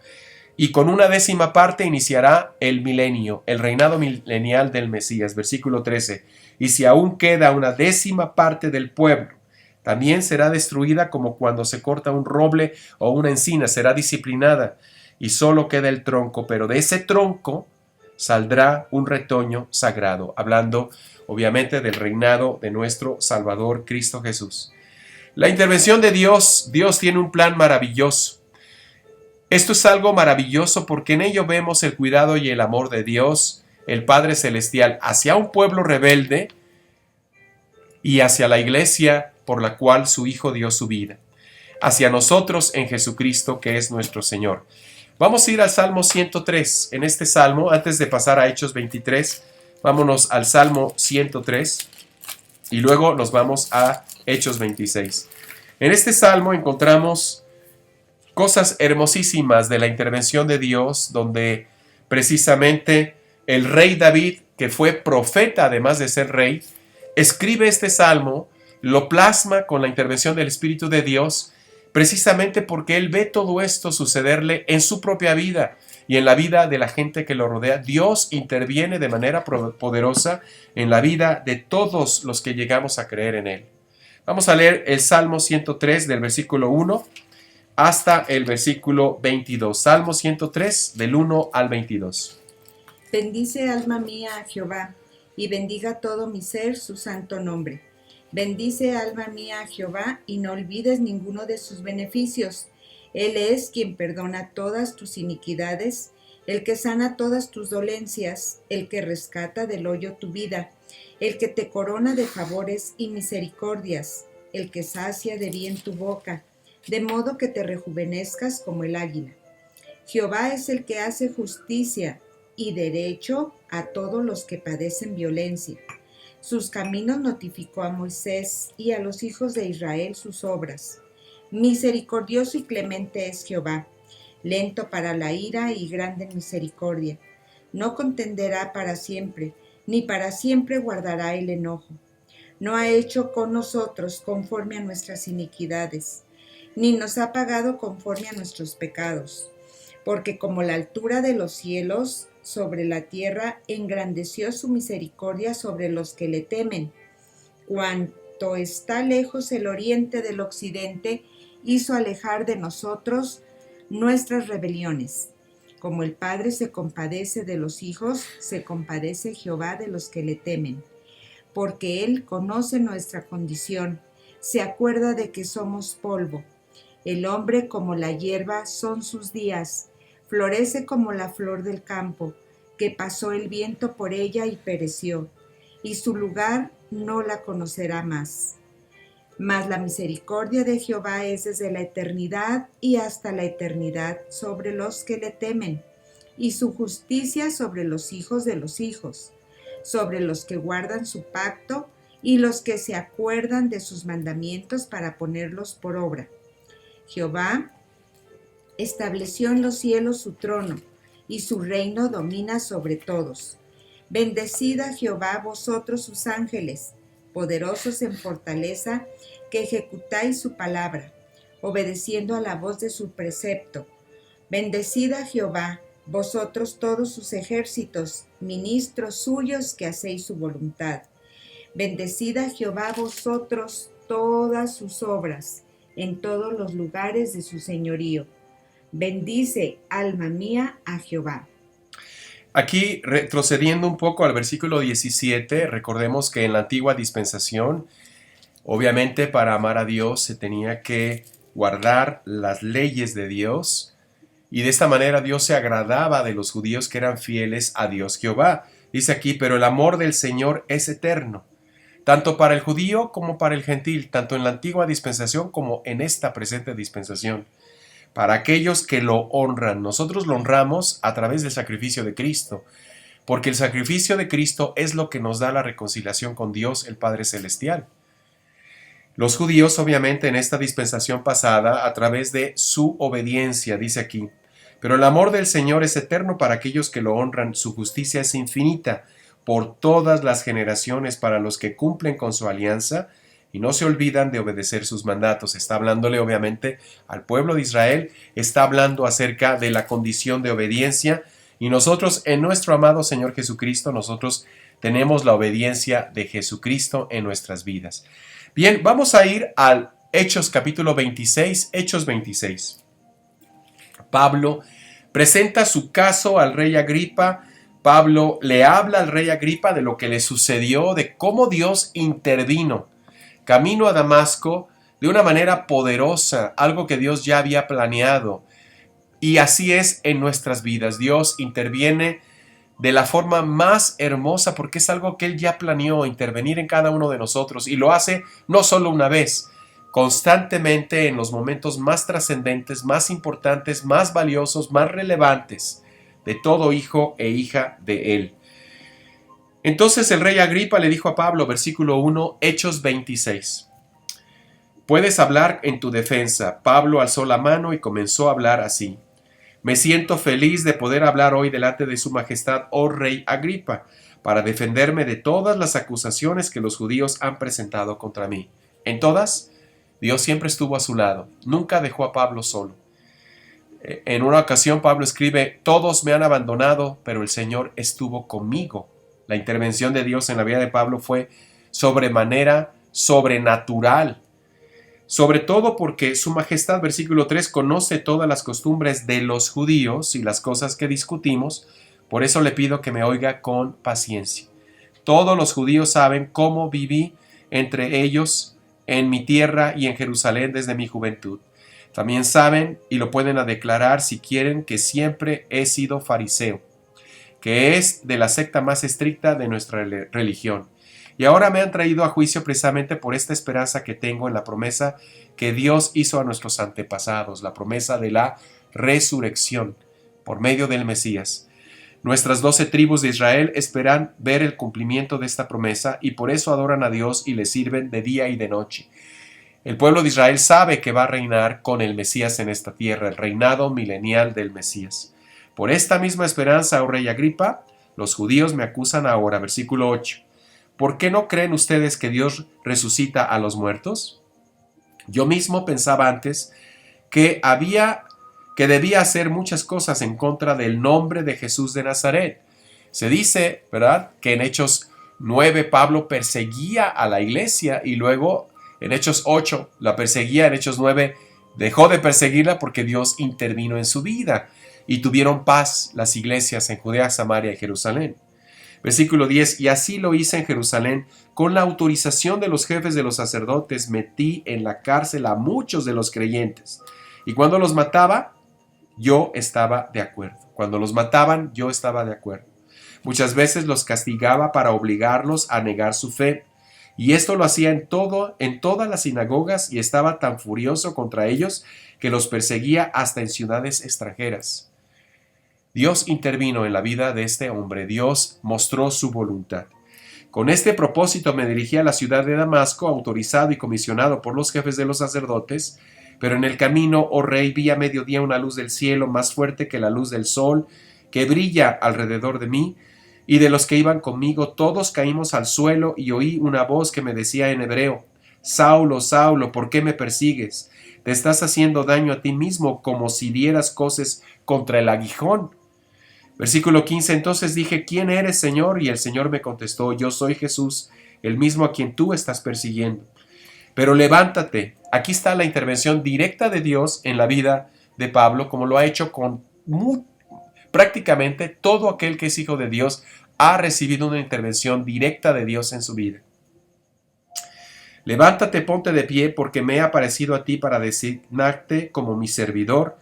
Y con una 10ª parte iniciará el milenio, el reinado milenial del Mesías. Versículo 13. Y si aún queda una 10ª parte del pueblo, también será destruida como cuando se corta un roble o una encina, será disciplinada y solo queda el tronco, pero de ese tronco saldrá un retoño sagrado, hablando obviamente del reinado de nuestro Salvador Cristo Jesús. La intervención de Dios, Dios tiene un plan maravilloso. Esto es algo maravilloso porque en ello vemos el cuidado y el amor de Dios, el Padre Celestial, hacia un pueblo rebelde y hacia la iglesia por la cual su Hijo dio su vida, hacia nosotros en Jesucristo, que es nuestro Señor. Vamos a ir al Salmo 103. En este Salmo, antes de pasar a Hechos 23, vámonos al Salmo 103 y luego nos vamos a Hechos 26. En este Salmo encontramos cosas hermosísimas de la intervención de Dios, donde precisamente el rey David, que fue profeta además de ser rey, escribe este Salmo, lo plasma con la intervención del Espíritu de Dios, precisamente porque él ve todo esto sucederle en su propia vida y en la vida de la gente que lo rodea. Dios interviene de manera poderosa en la vida de todos los que llegamos a creer en él. Vamos a leer el Salmo 103 del versículo 1 hasta el versículo 22. Salmo 103 del 1 al 22. Bendice alma mía a Jehová, y bendiga todo mi ser su santo nombre. Bendice alma mía a Jehová, y no olvides ninguno de sus beneficios. Él es quien perdona todas tus iniquidades, el que sana todas tus dolencias, el que rescata del hoyo tu vida, el que te corona de favores y misericordias, el que sacia de bien tu boca, de modo que te rejuvenezcas como el águila. Jehová es el que hace justicia y derecho a todos los que padecen violencia. Sus caminos notificó a Moisés y a los hijos de Israel sus obras. Misericordioso y clemente es Jehová, lento para la ira y grande en misericordia. No contenderá para siempre, ni para siempre guardará el enojo. No ha hecho con nosotros conforme a nuestras iniquidades, ni nos ha pagado conforme a nuestros pecados. Porque como la altura de los cielos sobre la tierra, engrandeció su misericordia sobre los que le temen. Cuanto está lejos el oriente del occidente, hizo alejar de nosotros nuestras rebeliones. Como el Padre se compadece de los hijos, se compadece Jehová de los que le temen, porque Él conoce nuestra condición, se acuerda de que somos polvo. El hombre como la hierba son sus días, florece como la flor del campo, que pasó el viento por ella y pereció, y su lugar no la conocerá más. Mas la misericordia de Jehová es desde la eternidad y hasta la eternidad sobre los que le temen, y su justicia sobre los hijos de los hijos, sobre los que guardan su pacto y los que se acuerdan de sus mandamientos para ponerlos por obra. Jehová estableció en los cielos su trono, y su reino domina sobre todos. Bendecid a Jehová vosotros sus ángeles, poderosos en fortaleza, que ejecutáis su palabra, obedeciendo a la voz de su precepto. Bendecid a Jehová, vosotros todos sus ejércitos, ministros suyos que hacéis su voluntad. Bendecid a Jehová vosotros todas sus obras, en todos los lugares de su señorío. Bendice, alma mía, a Jehová. Aquí, retrocediendo un poco al versículo 17, recordemos que en la antigua dispensación, obviamente para amar a Dios se tenía que guardar las leyes de Dios, y de esta manera Dios se agradaba de los judíos que eran fieles a Dios Jehová. Dice aquí, pero el amor del Señor es eterno, tanto para el judío como para el gentil, tanto en la antigua dispensación como en esta presente dispensación. Para aquellos que lo honran, nosotros lo honramos a través del sacrificio de Cristo, porque el sacrificio de Cristo es lo que nos da la reconciliación con Dios, el Padre Celestial. Los judíos, obviamente, en esta dispensación pasada, a través de su obediencia, dice aquí, pero el amor del Señor es eterno para aquellos que lo honran, su justicia es infinita por todas las generaciones para los que cumplen con su alianza y no se olvidan de obedecer sus mandatos. Está hablándole obviamente al pueblo de Israel, está hablando acerca de la condición de obediencia, y nosotros en nuestro amado Señor Jesucristo, nosotros tenemos la obediencia de Jesucristo en nuestras vidas. Bien, vamos a ir al Hechos capítulo 26, Hechos 26. Pablo presenta su caso al rey Agripa. Pablo le habla al rey Agripa de lo que le sucedió, de cómo Dios intervino camino a Damasco de una manera poderosa, algo que Dios ya había planeado. Y así es en nuestras vidas. Dios interviene de la forma más hermosa porque es algo que Él ya planeó intervenir en cada uno de nosotros, y lo hace no solo una vez, constantemente en los momentos más trascendentes, más importantes, más valiosos, más relevantes de todo hijo e hija de Él. Entonces el rey Agripa le dijo a Pablo, versículo 1, Hechos 26. Puedes hablar en tu defensa. Pablo alzó la mano y comenzó a hablar así. Me siento feliz de poder hablar hoy delante de su majestad, oh rey Agripa, para defenderme de todas las acusaciones que los judíos han presentado contra mí. En todas, Dios siempre estuvo a su lado. Nunca dejó a Pablo solo. En una ocasión Pablo escribe, todos me han abandonado, pero el Señor estuvo conmigo. La intervención de Dios en la vida de Pablo fue sobremanera sobrenatural, sobre todo porque su majestad, versículo 3, conoce todas las costumbres de los judíos y las cosas que discutimos, por eso le pido que me oiga con paciencia. Todos los judíos saben cómo viví entre ellos en mi tierra y en Jerusalén desde mi juventud. También saben y lo pueden declarar si quieren que siempre he sido fariseo, que es de la secta más estricta de nuestra religión. Y ahora me han traído a juicio precisamente por esta esperanza que tengo en la promesa que Dios hizo a nuestros antepasados, la promesa de la resurrección por medio del Mesías. Nuestras 12 tribus de Israel esperan ver el cumplimiento de esta promesa y por eso adoran a Dios y le sirven de día y de noche. El pueblo de Israel sabe que va a reinar con el Mesías en esta tierra, el reinado milenial del Mesías. Por esta misma esperanza, oh rey Agripa, los judíos me acusan ahora, versículo 8. ¿Por qué no creen ustedes que Dios resucita a los muertos? Yo mismo pensaba antes que debía hacer muchas cosas en contra del nombre de Jesús de Nazaret. Se dice, ¿verdad?, que en Hechos 9 Pablo perseguía a la iglesia y luego en Hechos 8 la perseguía, en Hechos 9 Dejó de perseguirla porque Dios intervino en su vida y tuvieron paz las iglesias en Judea, Samaria y Jerusalén. Versículo 10, y así lo hice en Jerusalén, con la autorización de los jefes de los sacerdotes, metí en la cárcel a muchos de los creyentes. Y cuando los mataba, yo estaba de acuerdo. Cuando los mataban, yo estaba de acuerdo. Muchas veces los castigaba para obligarlos a negar su fe. Y esto lo hacía en todas las sinagogas, y estaba tan furioso contra ellos que los perseguía hasta en ciudades extranjeras. Dios intervino en la vida de este hombre. Dios mostró su voluntad. Con este propósito me dirigí a la ciudad de Damasco, autorizado y comisionado por los jefes de los sacerdotes. Pero en el camino, oh rey, vi a mediodía una luz del cielo más fuerte que la luz del sol, que brilla alrededor de mí, y de los que iban conmigo, todos caímos al suelo, y oí una voz que me decía en hebreo: Saulo, Saulo, ¿por qué me persigues? Te estás haciendo daño a ti mismo, como si dieras coces contra el aguijón. Versículo 15, entonces dije: ¿Quién eres, Señor? Y el Señor me contestó: Yo soy Jesús, el mismo a quien tú estás persiguiendo. Pero levántate. Aquí está la intervención directa de Dios en la vida de Pablo, como lo ha hecho con prácticamente todo aquel que es hijo de Dios, ha recibido una intervención directa de Dios en su vida. Levántate, ponte de pie, porque me he aparecido a ti para designarte como mi servidor,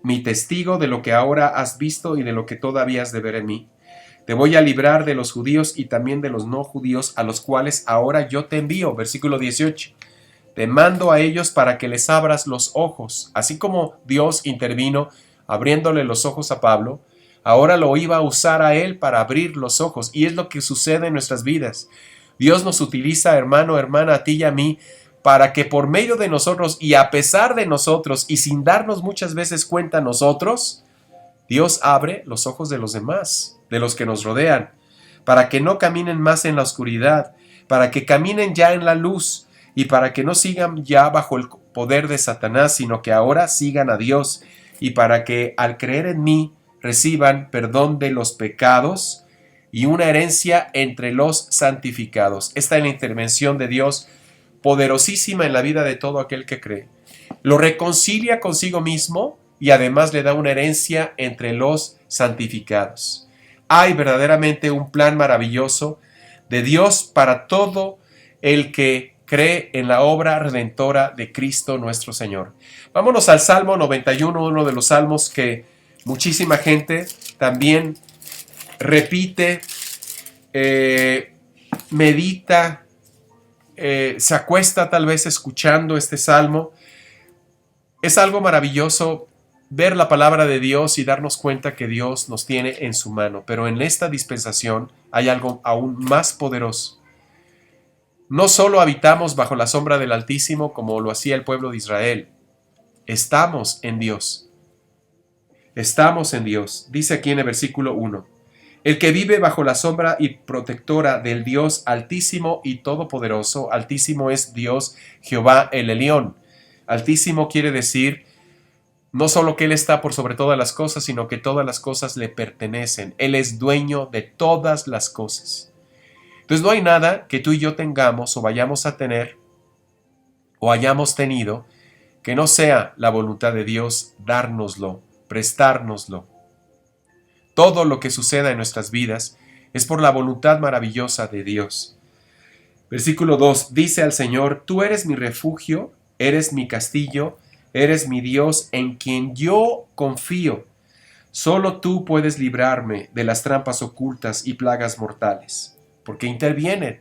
mi testigo de lo que ahora has visto y de lo que todavía has de ver en mí. Te voy a librar de los judíos y también de los no judíos, a los cuales ahora yo te envío. Versículo 18. Te mando a ellos para que les abras los ojos. Así como Dios intervino abriéndole los ojos a Pablo, ahora lo iba a usar a él para abrir los ojos. Y es lo que sucede en nuestras vidas. Dios nos utiliza, hermano, hermana, a ti y a mí, para que por medio de nosotros y a pesar de nosotros y sin darnos muchas veces cuenta nosotros, Dios abre los ojos de los demás, de los que nos rodean, para que no caminen más en la oscuridad, para que caminen ya en la luz y para que no sigan ya bajo el poder de Satanás, sino que ahora sigan a Dios, y para que al creer en mí reciban perdón de los pecados y una herencia entre los santificados. Esta es la intervención de Dios poderosísima en la vida de todo aquel que cree. Lo reconcilia consigo mismo y además le da una herencia entre los santificados. Hay verdaderamente un plan maravilloso de Dios para todo el que cree en la obra redentora de Cristo nuestro Señor. Vámonos al Salmo 91, uno de los salmos que muchísima gente también repite, medita, se acuesta tal vez escuchando este salmo. Es algo maravilloso ver la palabra de Dios y darnos cuenta que Dios nos tiene en su mano. Pero en esta dispensación hay algo aún más poderoso. No solo habitamos bajo la sombra del Altísimo como lo hacía el pueblo de Israel. Estamos en Dios. Estamos en Dios. Dice aquí en el versículo 1. El que vive bajo la sombra y protectora del Dios Altísimo y Todopoderoso. Altísimo es Dios Jehová el Elión. Altísimo quiere decir no solo que Él está por sobre todas las cosas, sino que todas las cosas le pertenecen. Él es dueño de todas las cosas. Entonces no hay nada que tú y yo tengamos o vayamos a tener o hayamos tenido que no sea la voluntad de Dios dárnoslo, prestárnoslo. Todo lo que suceda en nuestras vidas es por la voluntad maravillosa de Dios. Versículo 2, dice al Señor: Tú eres mi refugio, eres mi castillo, eres mi Dios en quien yo confío. Solo tú puedes librarme de las trampas ocultas y plagas mortales, porque intervienen.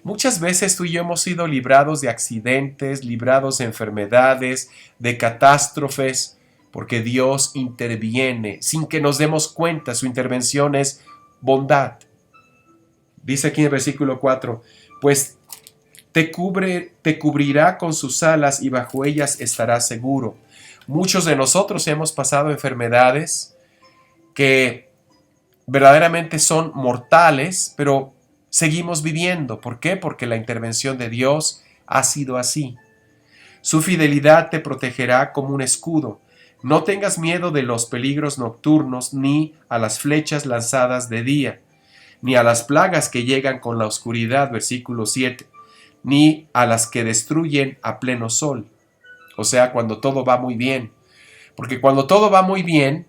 Muchas veces tú y yo hemos sido librados de accidentes, librados de enfermedades, de catástrofes, porque Dios interviene sin que nos demos cuenta. Su intervención es bondad. Dice aquí en el versículo 4, pues te cubrirá con sus alas y bajo ellas estarás seguro. Muchos de nosotros hemos pasado enfermedades que verdaderamente son mortales, pero seguimos viviendo. ¿Por qué? Porque la intervención de Dios ha sido así. Su fidelidad te protegerá como un escudo. No tengas miedo de los peligros nocturnos, ni a las flechas lanzadas de día, ni a las plagas que llegan con la oscuridad, versículo 7, ni a las que destruyen a pleno sol. o sea, cuando todo va muy bien. Porque cuando todo va muy bien,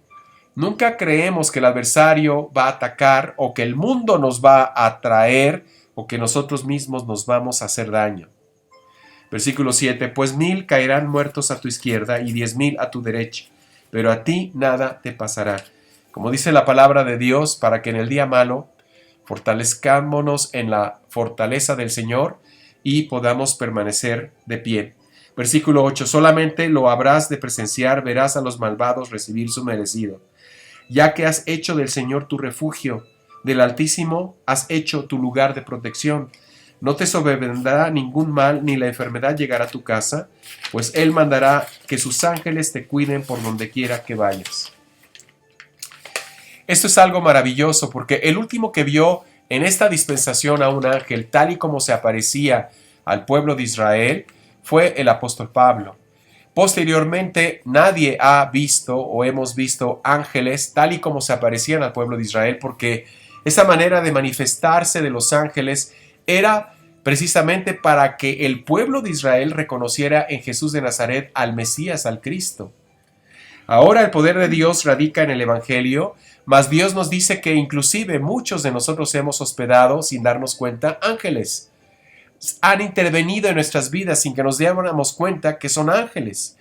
nunca creemos que el adversario va a atacar o que el mundo nos va a atraer o que nosotros mismos nos vamos a hacer daño. Versículo 7, pues 1000 caerán muertos a tu izquierda y 10,000 a tu derecha, pero a ti nada te pasará. Como dice la palabra de Dios, para que en el día malo fortalezcámonos en la fortaleza del Señor y podamos permanecer de pie. Versículo 8, solamente lo habrás de presenciar, verás a los malvados recibir su merecido. Ya que has hecho del Señor tu refugio, del Altísimo has hecho tu lugar de protección. No te sobrevendrá ningún mal, ni la enfermedad llegará a tu casa, pues Él mandará que sus ángeles te cuiden por donde quiera que vayas. Esto es algo maravilloso, porque el último que vio en esta dispensación a un ángel, tal y como se aparecía al pueblo de Israel, fue el apóstol Pablo. Posteriormente, nadie ha visto o hemos visto ángeles tal y como se aparecían al pueblo de Israel, porque esa manera de manifestarse de los ángeles era precisamente para que el pueblo de Israel reconociera en Jesús de Nazaret al Mesías, al Cristo. Ahora el poder de Dios radica en el Evangelio, mas Dios nos dice que inclusive muchos de nosotros hemos hospedado, sin darnos cuenta, ángeles. Han intervenido en nuestras vidas sin que nos diéramos cuenta que son ángeles.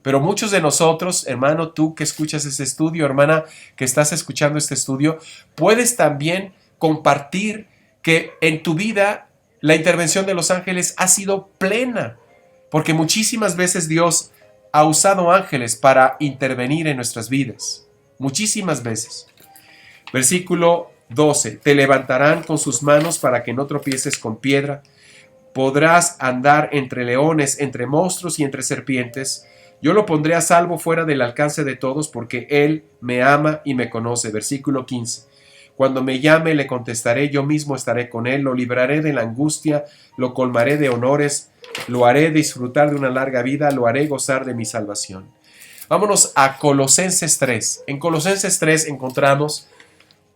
Pero muchos de nosotros, hermano, tú que escuchas este estudio, hermana que estás escuchando este estudio, puedes también compartir que en tu vida la intervención de los ángeles ha sido plena, porque muchísimas veces Dios ha usado ángeles para intervenir en nuestras vidas. Muchísimas veces. Versículo 12. Te levantarán con sus manos para que no tropieces con piedra. Podrás andar entre leones, entre monstruos y entre serpientes. Yo lo pondré a salvo fuera del alcance de todos, porque Él me ama y me conoce. Versículo 15. Cuando me llame le contestaré, yo mismo estaré con Él, lo libraré de la angustia, lo colmaré de honores, lo haré disfrutar de una larga vida, lo haré gozar de mi salvación. Vámonos a Colosenses 3. En Colosenses 3 encontramos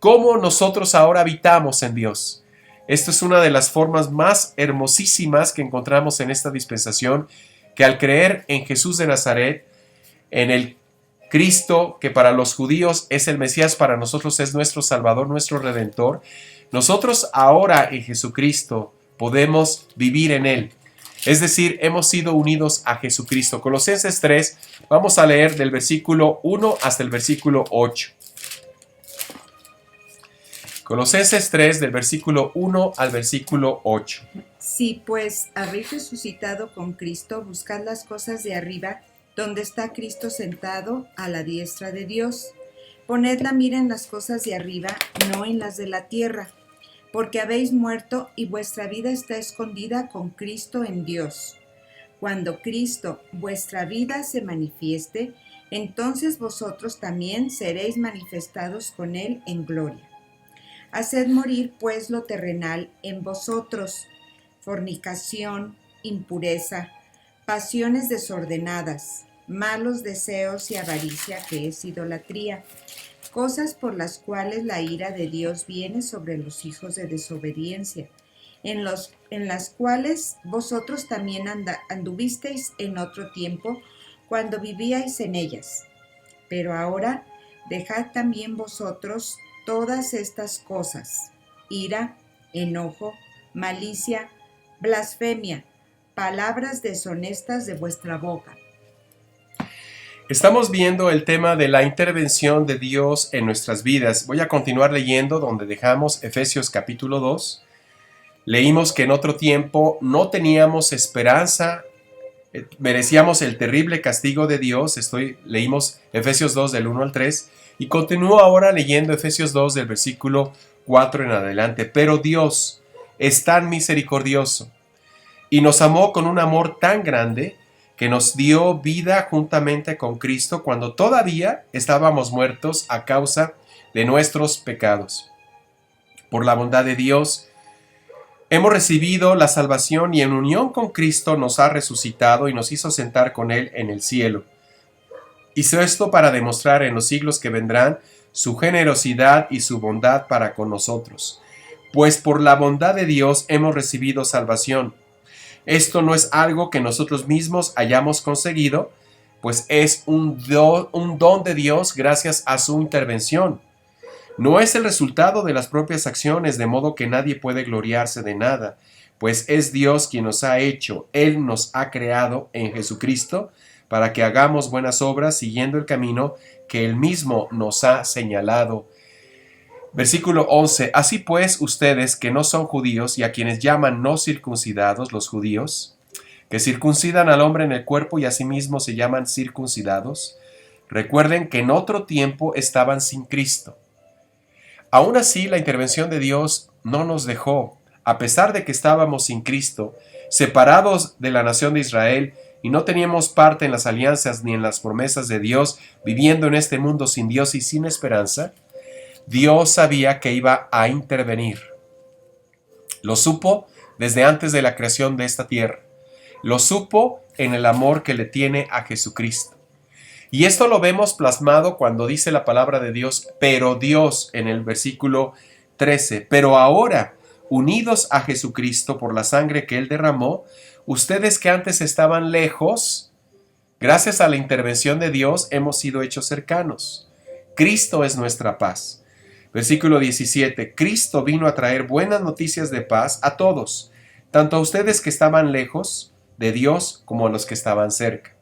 cómo nosotros ahora habitamos en Dios. Esto es una de las formas más hermosísimas que encontramos en esta dispensación, que al creer en Jesús de Nazaret, en el Cristo que para los judíos es el Mesías, para nosotros es nuestro Salvador, nuestro Redentor, nosotros ahora en Jesucristo podemos vivir en Él. Es decir, hemos sido unidos a Jesucristo. Colosenses 3, vamos a leer del versículo 1 hasta el versículo 8. Colosenses 3, del versículo 1 al versículo 8. Si pues habéis resucitado con Cristo, buscad las cosas de arriba, donde está Cristo sentado a la diestra de Dios. Poned la mira en las cosas de arriba, no en las de la tierra, porque habéis muerto y vuestra vida está escondida con Cristo en Dios. Cuando Cristo, vuestra vida, se manifieste, entonces vosotros también seréis manifestados con Él en gloria. Haced morir pues lo terrenal en vosotros: fornicación, impureza, pasiones desordenadas, malos deseos y avaricia, que es idolatría, cosas por las cuales la ira de Dios viene sobre los hijos de desobediencia, en las cuales vosotros también anduvisteis en otro tiempo, cuando vivíais en ellas. Pero ahora dejad también vosotros todas estas cosas: ira, enojo, malicia, blasfemia, palabras deshonestas de vuestra boca. Estamos viendo el tema de la intervención de Dios en nuestras vidas. Voy a continuar leyendo donde dejamos Efesios capítulo 2. Leímos que en otro tiempo no teníamos esperanza, merecíamos el terrible castigo de Dios. Leímos Efesios 2 del 1 al 3 y continúo ahora leyendo Efesios 2 del versículo 4 en adelante. Pero Dios es tan misericordioso y nos amó con un amor tan grande que nos dio vida juntamente con Cristo cuando todavía estábamos muertos a causa de nuestros pecados. Por la bondad de Dios, hemos recibido la salvación y en unión con Cristo nos ha resucitado y nos hizo sentar con Él en el cielo. Hizo esto para demostrar en los siglos que vendrán su generosidad y su bondad para con nosotros. Pues por la bondad de Dios hemos recibido salvación. Esto no es algo que nosotros mismos hayamos conseguido, pues es un don de Dios gracias a su intervención. No es el resultado de las propias acciones, de modo que nadie puede gloriarse de nada, pues es Dios quien nos ha hecho, Él nos ha creado en Jesucristo para que hagamos buenas obras siguiendo el camino que Él mismo nos ha señalado. Versículo 11. Así pues, ustedes que no son judíos y a quienes llaman no circuncidados los judíos, que circuncidan al hombre en el cuerpo y asimismo se llaman circuncidados, recuerden que en otro tiempo estaban sin Cristo. Aún así, la intervención de Dios no nos dejó, a pesar de que estábamos sin Cristo, separados de la nación de Israel y no teníamos parte en las alianzas ni en las promesas de Dios, viviendo en este mundo sin Dios y sin esperanza. Dios sabía que iba a intervenir. Lo supo desde antes de la creación de esta tierra. Lo supo en el amor que le tiene a Jesucristo. Y esto lo vemos plasmado cuando dice la palabra de Dios, pero Dios, en el versículo 13. Pero ahora, unidos a Jesucristo por la sangre que Él derramó, ustedes que antes estaban lejos, gracias a la intervención de Dios hemos sido hechos cercanos. Cristo es nuestra paz. Versículo 17. Cristo vino a traer buenas noticias de paz a todos, tanto a ustedes que estaban lejos de Dios como a los que estaban cerca.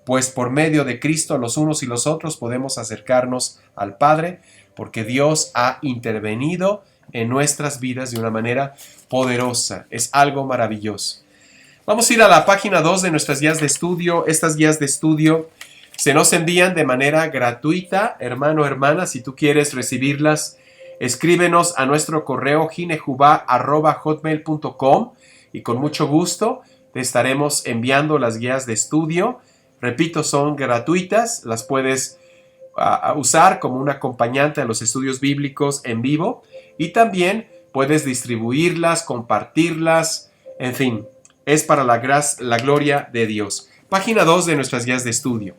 Pues por medio de Cristo los unos y los otros podemos acercarnos al Padre, porque Dios ha intervenido en nuestras vidas de una manera poderosa. Es algo maravilloso. Vamos a ir a la página 2 de nuestras guías de estudio. Estas guías de estudio se nos envían de manera gratuita. Hermano, hermana, si tú quieres recibirlas, escríbenos a nuestro correo ginejuba@hotmail.com y con mucho gusto te estaremos enviando las guías de estudio. Repito, son gratuitas, las puedes usar como un acompañante a los estudios bíblicos en vivo y también puedes distribuirlas, compartirlas, en fin, es para la gloria de Dios. Página 2 de nuestras guías de estudio.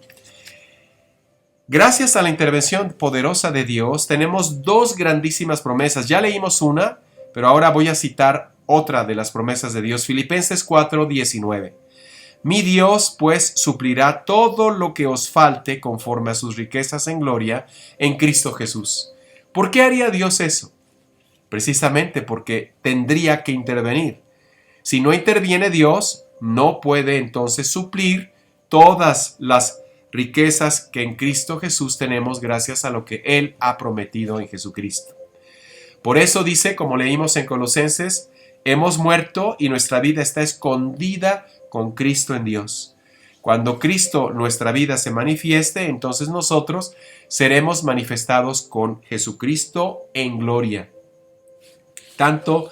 Gracias a la intervención poderosa de Dios tenemos dos grandísimas promesas. Ya leímos una, pero ahora voy a citar otra de las promesas de Dios. Filipenses 4:19. Mi Dios, pues, suplirá todo lo que os falte conforme a sus riquezas en gloria en Cristo Jesús. ¿Por qué haría Dios eso? Precisamente porque tendría que intervenir. Si no interviene Dios, no puede entonces suplir todas las riquezas que en Cristo Jesús tenemos gracias a lo que Él ha prometido en Jesucristo. Por eso dice, como leímos en Colosenses, hemos muerto y nuestra vida está escondida con Cristo en Dios. Cuando Cristo, nuestra vida, se manifieste, entonces nosotros seremos manifestados con Jesucristo en gloria. Tanto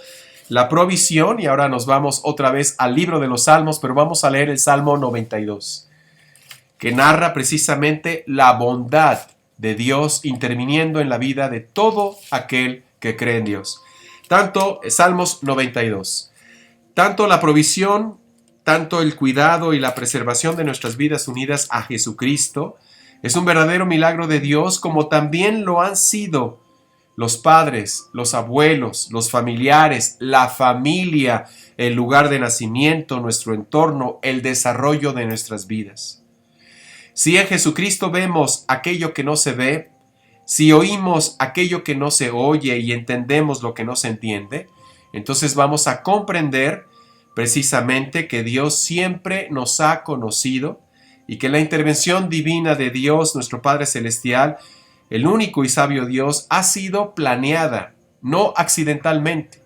la provisión, y ahora nos vamos otra vez al libro de los Salmos, pero vamos a leer el Salmo 92, que narra precisamente la bondad de Dios interviniendo en la vida de todo aquel que cree en Dios. Tanto Salmos 92, tanto la provisión, tanto el cuidado y la preservación de nuestras vidas unidas a Jesucristo es un verdadero milagro de Dios, como también lo han sido los padres, los abuelos, los familiares, la familia, el lugar de nacimiento, nuestro entorno, el desarrollo de nuestras vidas. Si en Jesucristo vemos aquello que no se ve, si oímos aquello que no se oye y entendemos lo que no se entiende, entonces vamos a comprender precisamente que Dios siempre nos ha conocido y que la intervención divina de Dios, nuestro Padre Celestial, el único y sabio Dios, ha sido planeada, no accidentalmente.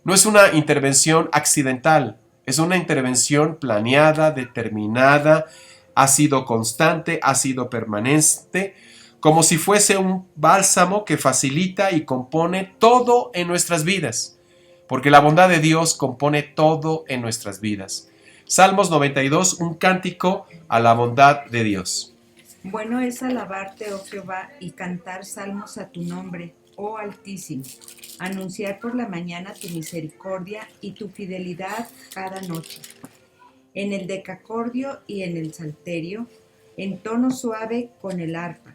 No es una intervención accidental, es una intervención planeada, determinada, ha sido constante, ha sido permanente, como si fuese un bálsamo que facilita y compone todo en nuestras vidas, porque la bondad de Dios compone todo en nuestras vidas. Salmos 92, un cántico a la bondad de Dios. Bueno es alabarte, oh Jehová, y cantar salmos a tu nombre, oh Altísimo, anunciar por la mañana tu misericordia y tu fidelidad cada noche. En el decacordio y en el salterio, en tono suave con el arpa,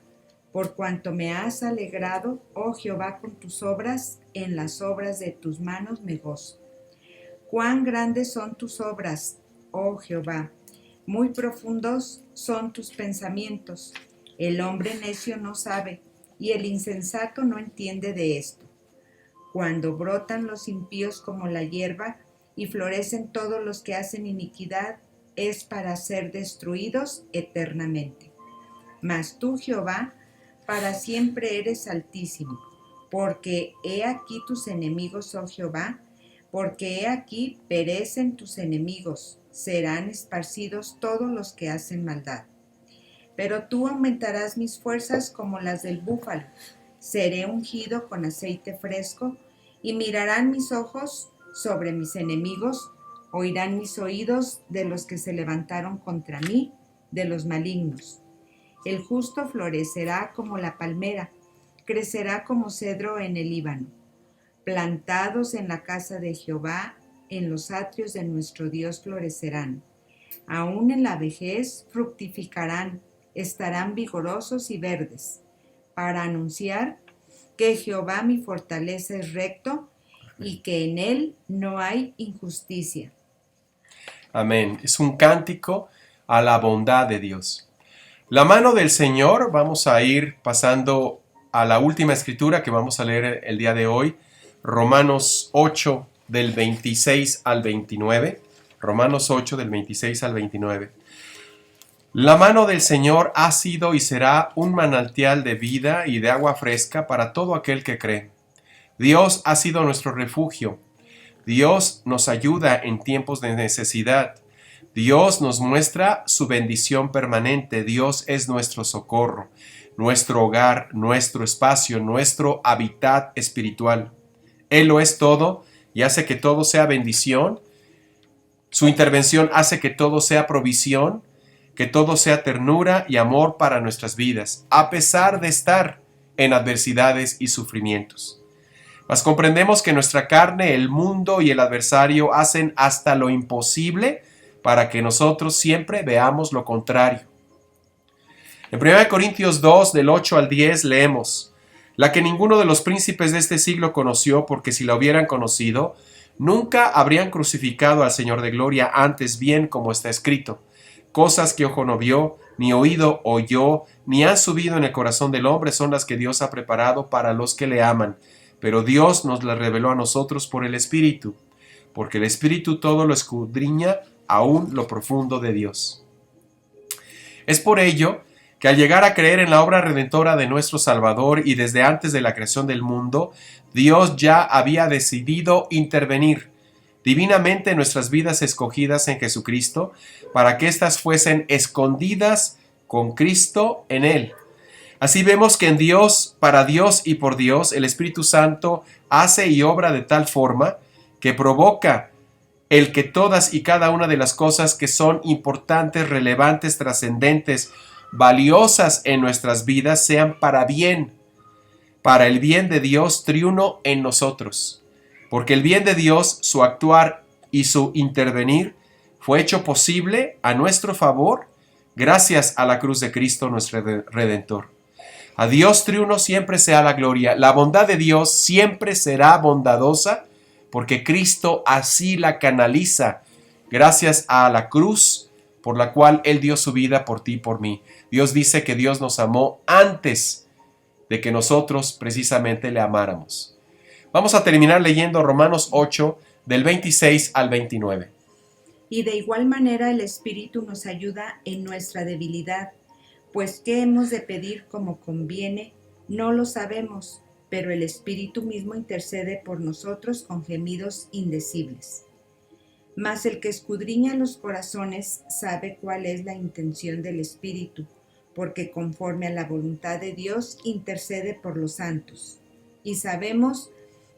por cuanto me has alegrado, oh Jehová, con tus obras, en las obras de tus manos me gozo. Cuán grandes son tus obras, oh Jehová, muy profundos son tus pensamientos. El hombre necio no sabe, y el insensato no entiende de esto. Cuando brotan los impíos como la hierba, y florecen todos los que hacen iniquidad, es para ser destruidos eternamente. Mas tú, Jehová, para siempre eres altísimo, porque he aquí tus enemigos, oh Jehová, porque he aquí perecen tus enemigos, serán esparcidos todos los que hacen maldad. Pero tú aumentarás mis fuerzas como las del búfalo, seré ungido con aceite fresco, y mirarán mis ojos sobre mis enemigos, oirán mis oídos de los que se levantaron contra mí, de los malignos. El justo florecerá como la palmera, crecerá como cedro en el Líbano. Plantados en la casa de Jehová, en los atrios de nuestro Dios florecerán. Aún en la vejez fructificarán, estarán vigorosos y verdes, para anunciar que Jehová mi fortaleza es recto y que en él no hay injusticia. Amén. Es un cántico a la bondad de Dios. La mano del Señor, vamos a ir pasando a la última escritura que vamos a leer el día de hoy, Romanos 8 del 26 al 29. Romanos 8 del 26 al 29. La mano del Señor ha sido y será un manantial de vida y de agua fresca para todo aquel que cree. Dios ha sido nuestro refugio. Dios nos ayuda en tiempos de necesidad. Dios nos muestra su bendición permanente. Dios es nuestro socorro, nuestro hogar, nuestro espacio, nuestro hábitat espiritual. Él lo es todo y hace que todo sea bendición. Su intervención hace que todo sea provisión, que todo sea ternura y amor para nuestras vidas, a pesar de estar en adversidades y sufrimientos. Mas comprendemos que nuestra carne, el mundo y el adversario hacen hasta lo imposible para que nosotros siempre veamos lo contrario. En 1 Corintios 2, del 8 al 10, leemos: la que ninguno de los príncipes de este siglo conoció, porque si la hubieran conocido, nunca habrían crucificado al Señor de gloria, antes bien, como está escrito: cosas que ojo no vio, ni oído oyó, ni han subido en el corazón del hombre, son las que Dios ha preparado para los que le aman. Pero Dios nos las reveló a nosotros por el Espíritu, porque el Espíritu todo lo escudriña, aún lo profundo de Dios. Es por ello que al llegar a creer en la obra redentora de nuestro Salvador y desde antes de la creación del mundo, Dios ya había decidido intervenir divinamente en nuestras vidas escogidas en Jesucristo, para que éstas fuesen escondidas con Cristo en Él. Así vemos que en Dios, para Dios y por Dios, el Espíritu Santo hace y obra de tal forma que provoca el que todas y cada una de las cosas que son importantes, relevantes, trascendentes, valiosas en nuestras vidas sean para bien, para el bien de Dios triuno en nosotros. Porque el bien de Dios, su actuar y su intervenir fue hecho posible a nuestro favor gracias a la cruz de Cristo nuestro Redentor. A Dios triuno siempre sea la gloria. La bondad de Dios siempre será bondadosa porque Cristo así la canaliza gracias a la cruz por la cual Él dio su vida por ti y por mí. Dios dice que Dios nos amó antes de que nosotros precisamente le amáramos. Vamos a terminar leyendo Romanos 8 del 26 al 29. Y de igual manera el Espíritu nos ayuda en nuestra debilidad, pues ¿qué hemos de pedir como conviene? No lo sabemos, pero el Espíritu mismo intercede por nosotros con gemidos indecibles. Mas el que escudriña los corazones sabe cuál es la intención del Espíritu, porque conforme a la voluntad de Dios intercede por los santos. Y sabemos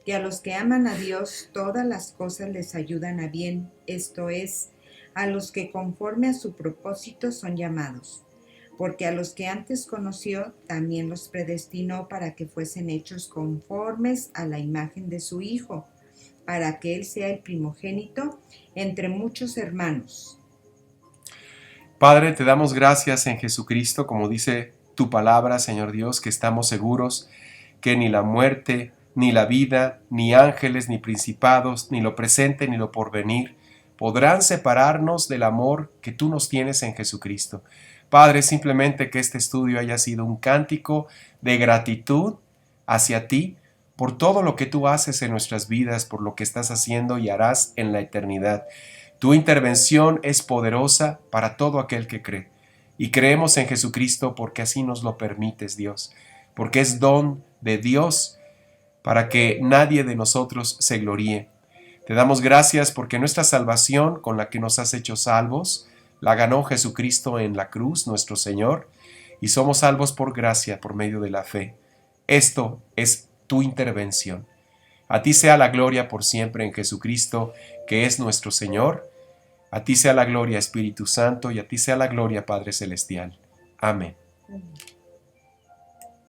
que a los que aman a Dios todas las cosas les ayudan a bien, esto es, a los que conforme a su propósito son llamados. Porque a los que antes conoció, también los predestinó para que fuesen hechos conformes a la imagen de su Hijo, para que Él sea el primogénito entre muchos hermanos. Padre, te damos gracias en Jesucristo, como dice tu palabra, Señor Dios, que estamos seguros que ni la muerte, ni la vida, ni ángeles, ni principados, ni lo presente, ni lo porvenir, podrán separarnos del amor que tú nos tienes en Jesucristo. Padre, simplemente que este estudio haya sido un cántico de gratitud hacia ti por todo lo que tú haces en nuestras vidas, por lo que estás haciendo y harás en la eternidad. Tu intervención es poderosa para todo aquel que cree. Y creemos en Jesucristo porque así nos lo permites, Dios, porque es don de Dios para que nadie de nosotros se gloríe. Te damos gracias porque nuestra salvación con la que nos has hecho salvos, la ganó Jesucristo en la cruz, nuestro Señor, y somos salvos por gracia, por medio de la fe. Esto es tu intervención. A ti sea la gloria por siempre en Jesucristo, que es nuestro Señor. A ti sea la gloria, Espíritu Santo, y a ti sea la gloria, Padre Celestial. Amén. Amén.